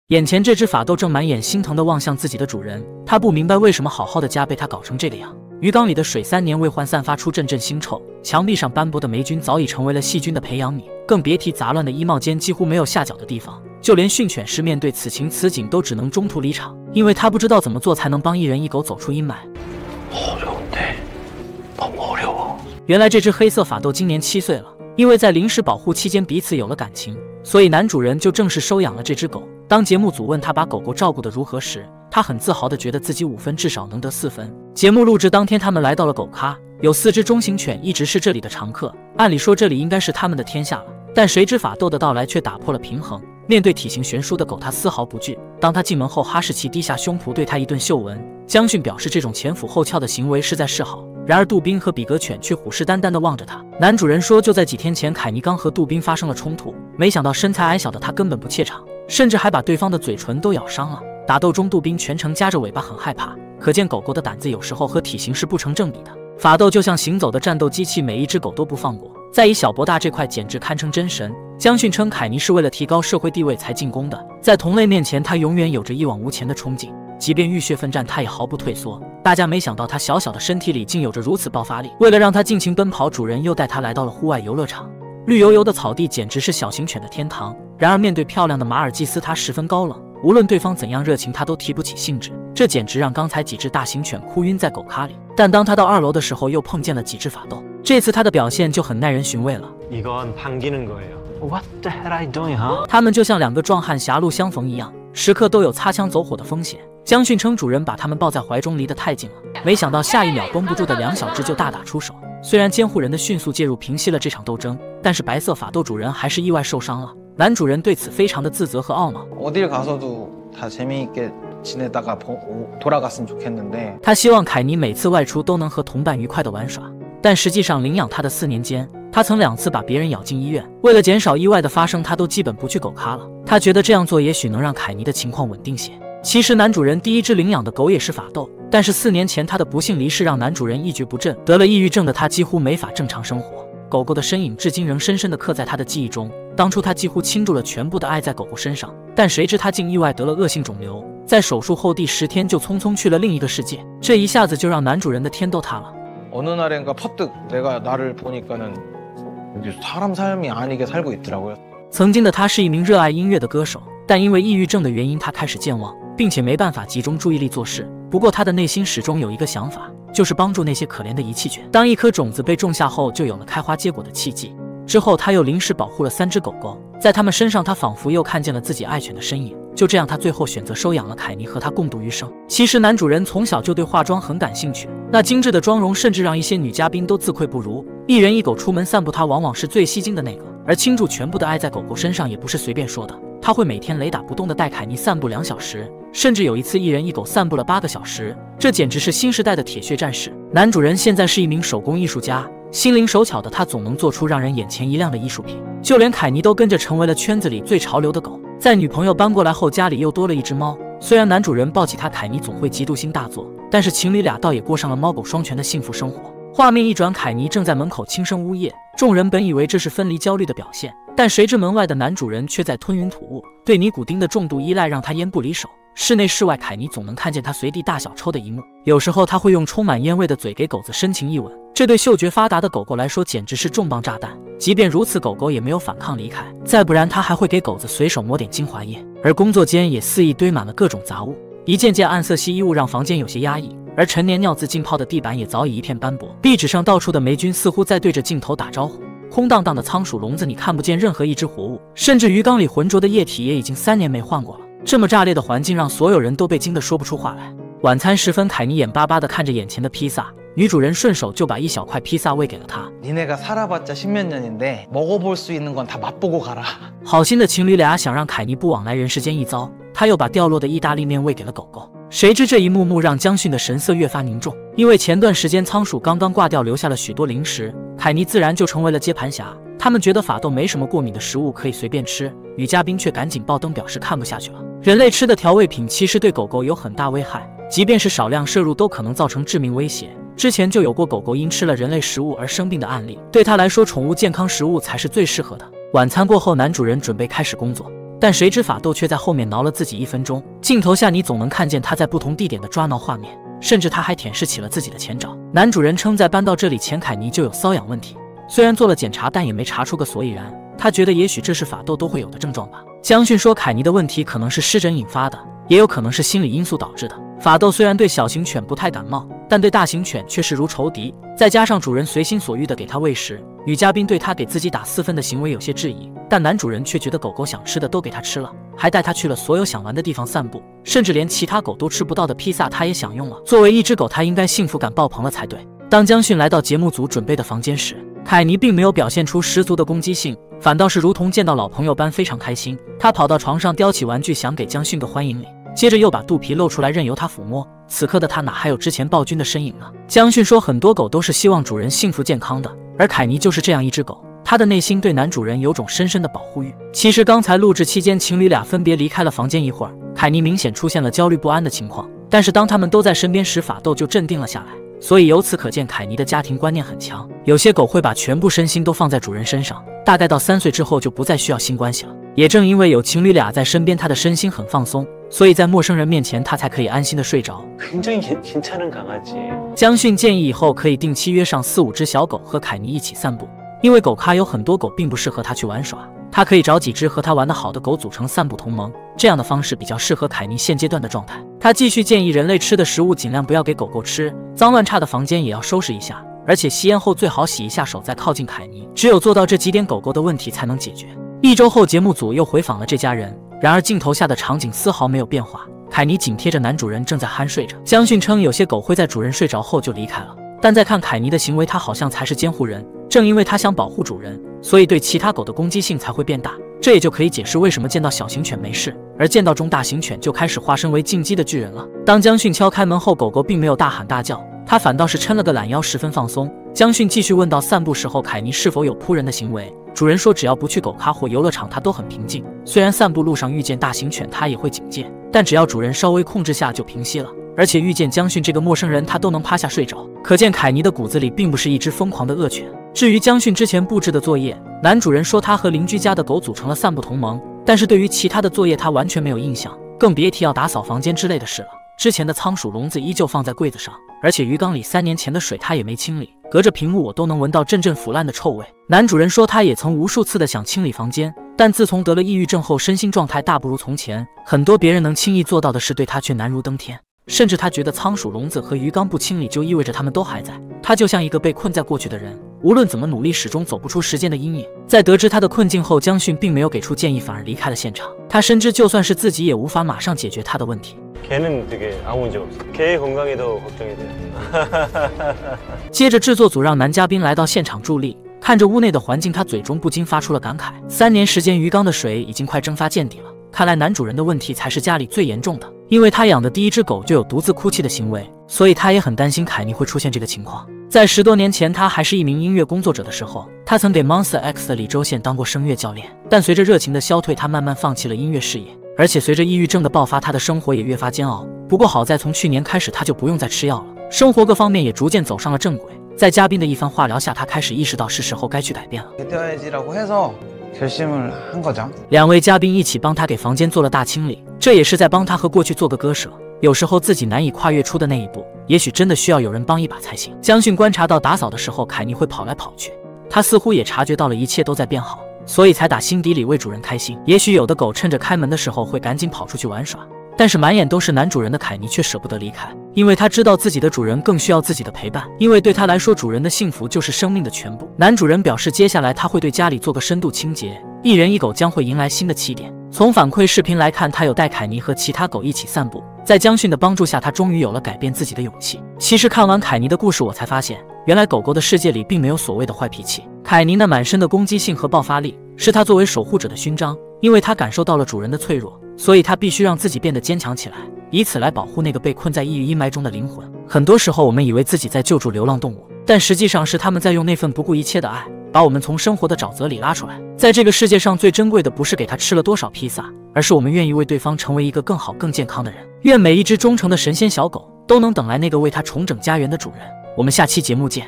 眼前這隻法鬥正滿眼心疼地望向自己的主人，他不明白為什麼好好的家被他搞成這個樣。魚缸裡的水3年未換，散發出陣陣腥臭，牆壁上斑駁的霉菌早已成為了細菌的培養皿，更別提雜亂的衣帽間幾乎沒有下腳的地方。就連訓犬師面對此情此景都只能中途離場，因為他不知道怎麼做才能幫一人一狗走出陰霾。原来這隻黑色法鬥今年7歲了，因為在临時保護期間彼此有了感情，所以男主人就正式收養了這隻狗。當節目組問他把狗狗照顧得如何時，他很自豪地覺得自己5分至少能得4分。節目錄製當天，他們來到了狗咖，有4隻中型犬一直是這裡的常客，按理說這裡應該是他們的天下了，但誰知法鬥的到來卻打破了平衡。面對體型懸殊的狗，他絲毫不懼。當他進門後，哈士奇低下胸脯對他一頓嗅聞。江迅表示這種前俯後翹的行為是在示好，然而杜賓和比格犬卻虎視眈眈地望着他。男主人說，就在幾天前，凱尼剛和杜賓發生了衝突，沒想到身材矮小的他根本不怯場，甚至還把對方的嘴唇都咬傷了。打鬥中，杜賓全程夾着尾巴，很害怕，可見狗狗的膽子有時候和體型是不成正比的。法鬥就像行走的戰鬥機器，每一只狗都不放過。在以小博大這塊簡直堪稱真神。江迅稱凱尼是為了提高社會地位才進攻的，在同類面前他永遠有着一往無前的衝勁，即便浴血奮戰他也毫不退縮。大家沒想到他小小的身體裡竟有着如此爆發力。為了讓他盡情奔跑，主人又帶他來到了戶外遊樂場。綠油油的草地簡直是小型犬的天堂，然而面對漂亮的馬爾濟斯他十分高冷，無論对方怎樣熱情他都提不起興致，這簡直讓剛才幾隻大型犬哭暈在狗咖裡。但當他到2樓的時候又碰見了幾隻法鬥，這次他的表現就很耐人尋味了。What the hell are you doing, huh? 他們就像2個壯漢狹路相逢一樣，時刻都有擦槍走火的風險。江迅稱主人把他們抱在懷中離得太近了，沒想到下一秒繃不住的2小隻就大打出手。雖然監護人的迅速介入平息了這場鬥爭，但是白色法鬥主人還是意外受傷了。男主人對此非常的自責和懊惱。他希望凱尼每次外出都能和同伴愉快地玩耍，但實際上領養他的4年間，他曾2次把別人咬進醫院。為了減少意外的發生，他都基本不去狗咖了。他覺得這樣做也許能讓凱尼的情況穩定些。其實男主人第1隻領養的狗也是法鬥，但是4年前他的不幸離世讓男主人一蹶不振，得了抑鬱症的他幾乎沒法正常生活。狗狗的身影至今仍深深地刻在他的記憶中。當初他幾乎傾注了全部的愛在狗狗身上，但誰知他竟意外得了惡性腫瘤，在手術後第10天就匆匆去了另一個世界。這一下子就讓男主人的天都塌了。曾經的他是一名熱愛音樂的歌手，但因為抑鬱症的原因他開始健忘，並且沒辦法集中注意力做事。不過他的內心始終有一個想法，就是幫助那些可憐的遺棄犬。當一顆種子被種下後，就有了開花結果的契機。之後他又臨時保護了3隻狗狗，在他們身上他仿佛又看見了自己愛犬的身影。就這樣他最後選擇收養了凱尼，和他共度餘生。其實男主人從小就對化妝很感興趣，那精緻的妝容甚至讓一些女嘉賓都自愧不如。一人一狗出門散步，他往往是最吸睛的那個，而傾注全部的愛在狗狗身上也不是隨便說的。他會每天雷打不動地帶凱尼散步2小時，甚至有一次一人一狗散步了8個小時，這簡直是新時代的鐵血戰士。男主人現在是一名手工藝術家，心靈手巧的他總能做出讓人眼前一亮的藝術品，就連凱尼都跟着成為了圈子裡最潮流的狗。在女朋友搬過來後，家裡又多了一只貓。雖然男主人抱起他，凱尼總會嫉妒心大作，但是情侶倆倒也過上了貓狗雙全的幸福生活。畫面一轉，凱尼正在門口輕聲嗚咽，眾人本以為這是分離焦慮的表現，但誰知門外的男主人卻在吞雲吐霧。對尼古丁的重度依賴讓他煙不離手，室內室外凱尼總能看見他隨地大小抽的一幕。有時候他會用充滿煙味的嘴給狗子深情一吻，這對嗅覺發達的狗狗來說簡直是重磅炸彈。即便如此，狗狗也沒有反抗離開，再不然他還會給狗子隨手抹點精華液。而工作間也肆意堆滿了各種雜物，一件件暗色系衣物讓房間有些壓抑，而陳年尿漬浸泡的地板也早已一片斑駁，壁紙上到處的霉菌似乎在對着鏡頭打招呼。空蕩蕩的倉鼠籠子裡看不見任何一隻活物，甚至魚缸裡渾濁的液體也已經3年沒換過了。這麼炸裂的環境讓所有人都被驚得說不出話來。晚餐時分，凱尼眼巴巴地看着眼前的披薩，女主人順手就把1小塊披薩餵給了他。好心的情侶倆想讓凱尼不枉來人世間一遭，他又把掉落的意大利麵餵給了狗狗。誰知這一幕幕讓江迅的神色越發凝重，因為前段時間倉鼠剛剛掛掉，留下了許多零食，凱尼自然就成為了接盤俠。他們覺得法鬥沒什麼過敏的食物可以隨便吃，女嘉賓卻趕緊爆燈表示看不下去了。人類吃的調味品其實對狗狗有很大危害，即便是少量摄入都可能造成致命威脅。之前就有過狗狗因吃了人類食物而生病的案例，对他來說寵物健康食物才是最適合的。晚餐過後，男主人準備開始工作。但誰知法鬥卻在後面撓了自己1分鐘。鏡頭下你總能看見他在不同地點的抓撓畫面，甚至他還舔舐起了自己的前爪。男主人稱在搬到這裡前凱尼就有瘙癢問題，雖然做了檢查，但也沒查出個所以然。他覺得也許這是法鬥都會有的症狀吧。江迅說凱尼的問題可能是濕疹引發的，也有可能是心理因素導致的。法鬥雖然對小型犬不太感冒，但對大型犬卻視如仇敵，再加上主人隨心所欲地給他餵食，女嘉賓對他給自己打4分的行為有些質疑，但男主人卻覺得狗狗想吃的都給他吃了，還帶他去了所有想玩的地方散步，甚至連其他狗都吃不到的披薩他也享用了。作為一只狗，他應該幸福感爆棚了才對。當江迅來到節目組準備的房間時，凱尼並沒有表現出十足的攻擊性，反倒是如同見到老朋友般非常開心。他跑到床上叼起玩具想給江迅個歡迎禮，接着又把肚皮露出來任由他撫摸。此刻的他哪還有之前暴君的身影呢？江迅說很多狗都是希望主人幸福健康的，而凱尼就是這樣一只狗，他的內心對男主人有種深深的保護欲。其實剛才錄制期間情侶倆分別離開了房間一會兒，凱尼明顯出現了焦慮不安的情況，但是當他們都在身邊時，法鬥就鎮定了下來。所以由此可見，凱尼的家庭觀念很強，有些狗會把全部身心都放在主人身上，大概到3歲之後就不再需要性關係了。也正因為有情侶倆在身邊，他的身心很放鬆，所以在陌生人面前他才可以安心的睡着。江迅建議以後可以定期約上4、5只小狗和凱尼一起散步，因為狗咖有很多狗并不適合他去玩耍，他可以找幾只和他玩得好的狗組成散步同盟，這樣的方式比較適合凱尼現階段的狀態。他繼續建議人類吃的食物盡量不要給狗狗吃，髒亂差的房間也要收拾一下，而且吸煙後最好洗一下手再靠近凱尼，只有做到這幾點，狗狗的問題才能解決。1周後，節目組又回訪了這家人，然而鏡頭下的場景絲毫沒有變化，凱尼緊貼着男主人正在酣睡着。江迅稱有些狗會在主人睡着後就離開了，但在看凱尼的行為，他好像才是監護人，正因為他想保護主人，所以對其他狗的攻擊性才會變大。這也就可以解釋為什麼見到小型犬沒事，而見到中大型犬就開始化身為進擊的巨人了。當江迅敲開門後，狗狗並沒有大喊大叫，他反倒是抻了個懶腰，十分放鬆。江迅繼續問到散步時候凱尼是否有撲人的行為，主人說只要不去狗咖或遊樂場他都很平靜，雖然散步路上遇見大型犬他也會警戒，但只要主人稍微控制下就平息了，而且遇見江迅這個陌生人他都能趴下睡着，可見凱尼的骨子裡並不是一隻瘋狂的惡犬。至於江迅之前布置的作業，男主人說他和鄰居家的狗組成了散步同盟，但是對於其他的作業他完全沒有印象，更別提要打掃房間之類的事了。之前的倉鼠籠子依舊放在櫃子上，而且魚缸裡3年前的水他也沒清理，隔着屏幕我都能聞到陣陣腐爛的臭味。男主人說他也曾無數次的想清理房間，但自從得了抑鬱症後身心狀態大不如從前，很多別人能輕易做到的事對他卻難如登天。甚至他覺得倉鼠籠子和魚缸不清理就意味着他們都還在，他就像一個被困在過去的人，無論怎麼努力始終走不出時間的陰影。在得知他的困境後，江迅並沒有給出建議，反而離開了現場。他深知就算是自己也無法馬上解決他的問題。接着制作組讓男嘉賓來到現場助力，看着屋內的環境，他嘴中不禁發出了感慨：3年時間，魚缸的水已經快蒸發見底了。看來男主人的問題才是家裡最嚴重的，因為他養的第一只狗就有獨自哭泣的行為，所以他也很擔心凱尼會出現這個情況。在10多年前，他還是一名音樂工作者的時候，他曾給 Monster X 的李周憲當過聲樂教練，但隨着熱情的消退，他慢慢放棄了音樂事業，而且隨着抑鬱症的爆發，他的生活也越發煎熬。不過好在從去年開始，他就不用再吃藥了，生活各方面也逐漸走上了正軌。在嘉賓的一番化療下，他開始意識到是時候該去改變了。2位嘉賓一起幫他給房間做了大清理，這也是在幫他和過去做個割捨。有時候自己難以跨越出的那一步，也許真的需要有人幫一把才行。江迅觀察到打掃的時候，凱尼會跑來跑去，他似乎也察覺到了一切都在變好，所以才打心底裡為主人開心。也許有的狗趁着開門的時候會趕緊跑出去玩耍，但是滿眼都是男主人的凱尼卻捨不得離開，因為他知道自己的主人更需要自己的陪伴，因為對他來說，主人的幸福就是生命的全部。男主人表示，接下來他会對家裡做個深度清潔，一人一狗將會迎來新的起點。從反饋視頻來看，他有帶凱尼和其他狗一起散步，在江迅的幫助下，他終於有了改變自己的勇氣。其實看完凱尼的故事，我才發現，原來狗狗的世界裡並沒有所謂的壞脾氣。凱尼那滿身的攻擊性和爆發力，是他作為守護者的勳章，因為他感受到了主人的脆弱，所以他必須讓自己變得堅強起來，以此來保護那個被困在抑鬱陰霾中的靈魂。很多時候，我們以為自己在救助流浪動物，但實際上是他們在用那份不顧一切的愛，把我們從生活的沼澤裡拉出來。在這個世界上最珍貴的不是給他吃了多少披薩，而是我們願意為對方成為一個更好更健康的人。願每一只忠誠的神仙小狗都能等來那個為他重整家園的主人。我們下期節目見。